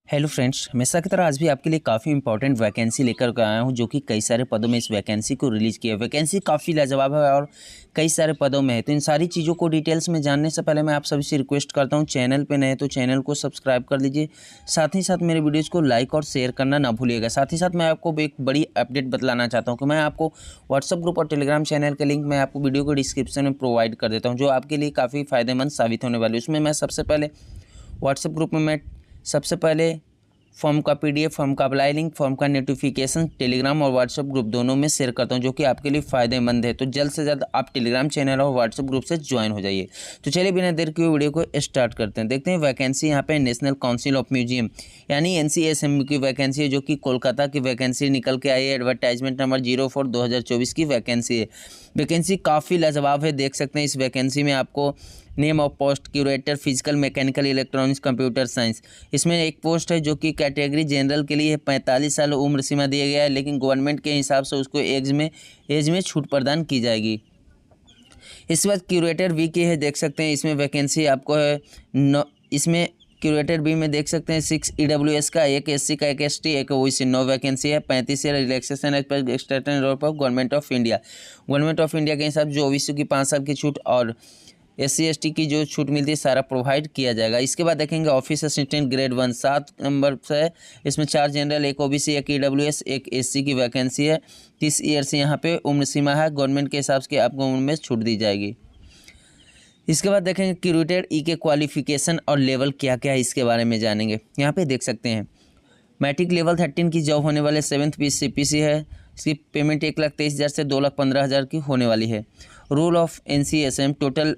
Hello friends, हमेशा की तरह आज भी आपके लिए काफ़ी इंपॉर्टेंट वैकेंसी लेकर के आया हूं, जो कि कई सारे पदों में इस वैकेंसी को रिलीज़ किया है। वैकेंसी काफ़ी लाजवाब है और कई सारे पदों में है। तो इन सारी चीज़ों को डिटेल्स में जानने से पहले मैं आप सभी से रिक्वेस्ट करता हूं, चैनल पे नए तो चैनल को सब्सक्राइब कर लीजिए। साथ ही साथ मेरे वीडियोज़ को लाइक और शेयर करना ना भूलिएगा। साथ ही साथ मैं आपको एक बड़ी अपडेट बतलाना चाहता हूँ कि मैं आपको व्हाट्सअप ग्रुप और टेलीग्राम चैनल का लिंक मैं आपको वीडियो को डिस्क्रिप्शन में प्रोवाइड कर देता हूँ, जो आपके लिए काफ़ी फ़ायदेमंद साबित होने वाली है। उसमें मैं सबसे पहले व्हाट्सएप ग्रुप में मैं सबसे पहले फॉर्म का पीडीएफ, फॉर्म का अप्लाई लिंक, फॉर्म का नोटिफिकेशन टेलीग्राम और व्हाट्सएप ग्रुप दोनों में शेयर करता हूं, जो कि आपके लिए फ़ायदेमंद है। तो जल्द से जल्द आप टेलीग्राम चैनल और व्हाट्सएप ग्रुप से ज्वाइन हो जाइए। तो चलिए बिना देर किए वीडियो को स्टार्ट करते हैं। देखते हैं वैकेंसी यहाँ पे नेशनल काउंसिल ऑफ म्यूजियम यानी एनसीएसएम की वैकेंसी है, जो कि कोलकाता की वैकेंसी निकल के आई है। एडवर्टाइजमेंट नंबर 04/2024 की वैकेंसी है। वैकेंसी काफ़ी लाजवाब है, देख सकते हैं। इस वैकेंसी में आपको name of post curator physical mechanical electronics computer science, इसमें एक पोस्ट है जो कि कैटेगरी जनरल के लिए 45 साल उम्र सीमा दिया गया है, लेकिन गवर्नमेंट के हिसाब से उसको एज में छूट प्रदान की जाएगी। इसके बाद क्यूरेटर बी की है, देख सकते हैं। इसमें वैकेंसी आपको है इसमें क्यूरेटर बी में देख सकते हैं 6 EWS का, एक SC का, एक ST, एक OBC, 9 वैकेंसी है। 35 से रिलैक्सेशन एज पर state and of government of India. Government of India के हिसाब जो OBC की 5 साल की छूट और SC ST की जो छूट मिलती है सारा प्रोवाइड किया जाएगा। इसके बाद देखेंगे ऑफिस असिस्टेंट ग्रेड 1 7 नंबर से है। इसमें 4 जनरल, एक OBC, एक EWS, एक SC की वैकेंसी है। 30 ईयर से यहाँ पे उम्र सीमा है। गवर्नमेंट के हिसाब से आपको उम्र में छूट दी जाएगी। इसके बाद देखेंगे क्यूरेटर ई के क्वालिफिकेशन और लेवल क्या क्या है, इसके बारे में जानेंगे। यहाँ पे देख सकते हैं मैट्रिक लेवल 13 की जॉब होने वाले 7th CPC है। इसकी पेमेंट 1,23,000 से 2,15,000 की होने वाली है। Rule of NCSM total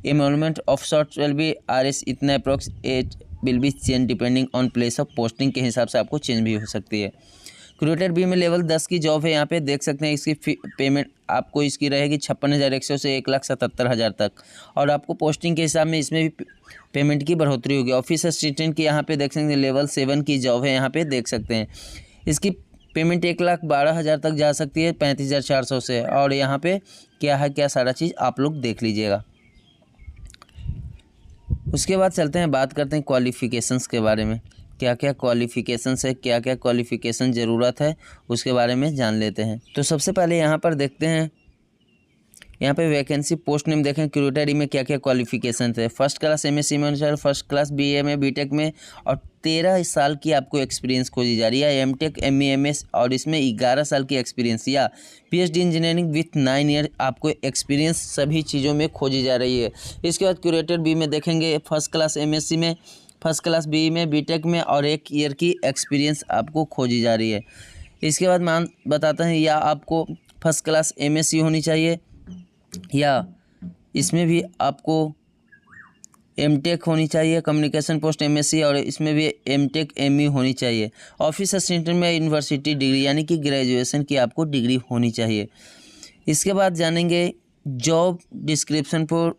enrolment of short will be RS इतना approx age will be change depending on place of posting के हिसाब से आपको चेंज भी हो सकती है। क्यूरेटर बी में लेवल 10 की जॉब है। यहाँ पे देख सकते हैं इसकी पेमेंट आपको इसकी रहेगी 56,100 से 1,77,000 तक, और आपको पोस्टिंग के हिसाब में इसमें भी पेमेंट की बढ़ोतरी होगी। ऑफिस असिस्टेंट की यहाँ पे देख सकते हैं लेवल 7 की जॉब है। यहाँ पे देख सकते हैं इसकी पेमेंट 1,12,000 तक जा सकती है 35,400 से, और यहाँ पे क्या है क्या सारा चीज़ आप लोग देख लीजिएगा। उसके बाद चलते हैं, बात करते हैं क्वालिफ़िकेशंस के बारे में। क्या क्या क्वालिफ़िकेशंस है, क्या क्या क्वालिफ़िकेशन ज़रूरत है, उसके बारे में जान लेते हैं। तो सबसे पहले यहाँ पर देखते हैं, यहाँ पे वैकेंसी पोस्ट नेम देखें क्यूरेटर में क्या क्या क्वालिफ़िकेशन है। फर्स्ट क्लास MSc में, फर्स्ट क्लास BA में, BTech में, और 13 साल की आपको एक्सपीरियंस खोजी जा रही है। MTech ME MS और इसमें 11 साल की एक्सपीरियंस, या PhD इंजीनियरिंग विथ 9 ईयर आपको एक्सपीरियंस सभी चीज़ों में खोजी जा रही है। इसके बाद क्यूरेटर बी में देखेंगे फर्स्ट क्लास MSc में, फर्स्ट क्लास BE में, BTech में, और 1 ईयर की एक्सपीरियंस आपको खोजी जा रही है। इसके बाद मान बताते हैं, या आपको फर्स्ट क्लास MSc होनी चाहिए, या इसमें भी आपको MTech होनी चाहिए, कम्युनिकेशन पोस्ट MSc, और इसमें भी MTech ME होनी चाहिए। ऑफिस असिस्टेंट में यूनिवर्सिटी डिग्री यानी कि ग्रेजुएशन की आपको डिग्री होनी चाहिए। इसके बाद जानेंगे जॉब डिस्क्रिप्शन फॉर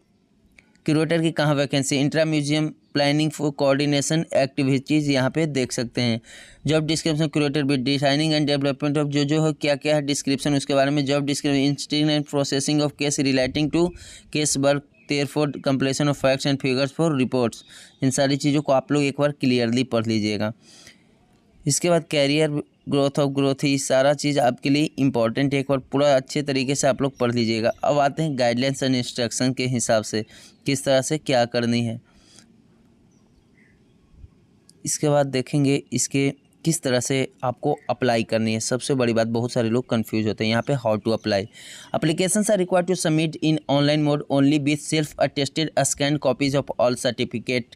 क्यूरेटर की कहाँ vacancy. Intra museum planning for coordination activities, यहाँ पे देख सकते हैं। Job description curator with designing and development of जो है क्या क्या है डिस्क्रिप्शन, उसके बारे में। Job description instituting and processing of case relating to case work therefore completion of facts and figures for reports. इन सारी चीज़ों को आप लोग एक बार क्लियरली पढ़ लीजिएगा। इसके बाद कैरियर ग्रोथ ऑफ ग्रोथ, ये सारा चीज़ आपके लिए इंपॉर्टेंट है, एक बार पूरा अच्छे तरीके से आप लोग पढ़ लीजिएगा। अब आते हैं गाइडलाइंस एंड इंस्ट्रक्शन के हिसाब से किस तरह से क्या करनी है। इसके बाद देखेंगे इसके किस तरह से आपको अप्लाई करनी है। सबसे बड़ी बात, बहुत सारे लोग कंफ्यूज होते हैं यहाँ पे, how to apply. Applications are required to submit in online mode only with self attested scan copies of all certificate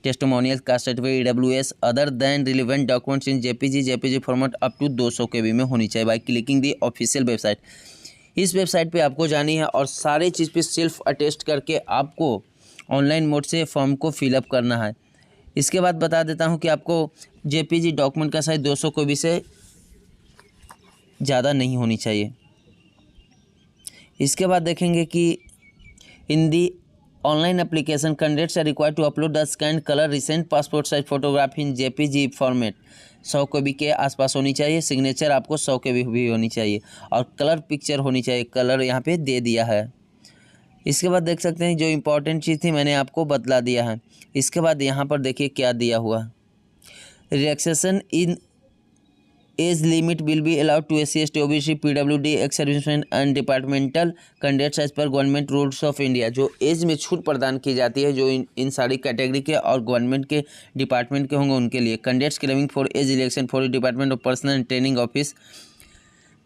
testimonial caste certificate EWS other than relevant documents in JPG format up to 200 KB में होनी चाहिए by clicking the official website. इस website पे आपको जानी है और सारे चीज़ पे सेल्फ अटेस्ट करके आपको ऑनलाइन मोड से फॉर्म को फिलअप करना है। इसके बाद बता देता हूँ कि आपको JPG डॉक्यूमेंट का साइज 200 KB से ज़्यादा नहीं होनी चाहिए। इसके बाद देखेंगे कि in the online application candidates are required to upload the scan colour recent passport size photograph in JPG format. 100 KB के आसपास होनी चाहिए। सिग्नेचर आपको 100 KB भी होनी चाहिए, और कलर पिक्चर होनी चाहिए। कलर यहाँ पे दे दिया है। इसके बाद देख सकते हैं जो इम्पोर्टेंट चीज़ थी मैंने आपको बतला दिया है। इसके बाद यहाँ पर देखिए क्या दिया हुआ है। Relaxation in age limit will be allowed to SC ST OBC PWD ex serviceman and departmental candidates as per government rules of India. जो एज में छूट प्रदान की जाती है जो इन सारी कैटेगरी के और गवर्नमेंट के डिपार्टमेंट के होंगे उनके लिए। Candidates claiming for age election for department of personnel and training office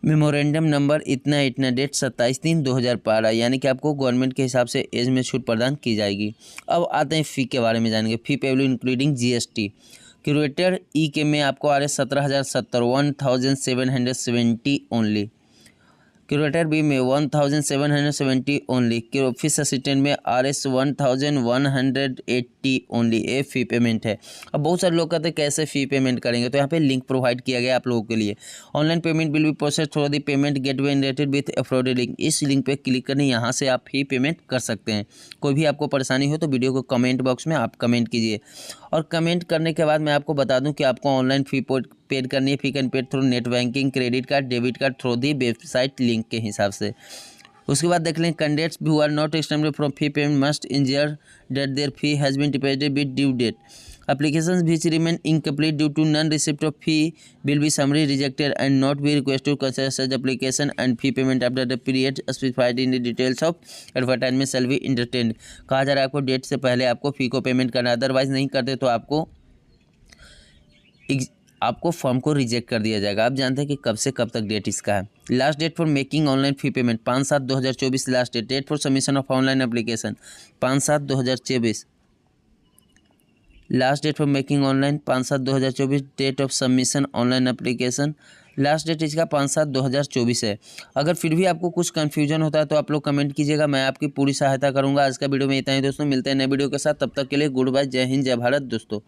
memorandum number इतना डेट 27/3/2012, यानी कि आपको गवर्नमेंट के हिसाब से एज में छूट प्रदान की जाएगी। अब आते हैं फ़ी के बारे में जानेंगे। फ़ी पेबल इंक्लूडिंग GST। क्यूरेटर ई के में आपको आ रहे 17,070 1770 ओनली। क्यूरेटर बी में 1770 ओनली। ऑफिस असिस्टेंट में RS 1180 ओनली। ये फ़ी पेमेंट है। अब बहुत सारे लोग कहते हैं कैसे फ़ी पेमेंट करेंगे, तो यहाँ पे लिंक प्रोवाइड किया गया आप लोगों के लिए। Online payment will be process through the payment gateway generated with uploaded link. इस लिंक पे क्लिक करने यहाँ से आप फ़ी पेमेंट कर सकते हैं। कोई भी आपको परेशानी हो तो वीडियो को कमेंट बॉक्स में आप कमेंट कीजिए, और कमेंट करने के बाद मैं आपको बता दूँ कि आपको ऑनलाइन फ़ी पेड करनी है। Fee can paid through net banking, credit card, debit card through the website link के हिसाब से। उसके बाद देख लें candidates who are not exempted from fee payment must ensure that their fee has been deposited with due date. Applications which remain incomplete due to non-receipt of fee will be summarily rejected and not be requested to consider such application, and fee payment after the period specified in the details of advertisement shall be entertained। कहा जा रहा है आपको date से पहले आपको फ़ी को payment करना, अदरवाइज नहीं करते तो आपको फॉर्म को रिजेक्ट कर दिया जाएगा। आप जानते हैं कि कब से कब तक डेट इसका है। Last date for making online fee payment 5/7/2024 last date. Date for submission of online application 5/7/2024। Last date for making online 5/7/2024। Date of submission online application last date इसका 5/7/2024 है। अगर फिर भी आपको कुछ कन्फ्यूजन होता है तो आप लोग कमेंट कीजिएगा, मैं आपकी पूरी सहायता करूंगा। आज का वीडियो में इतना ही दोस्तों, मिलते हैं नए वीडियो के साथ, तब तक के लिए गुड बाय, जय हिंद, जय भारत दोस्तों।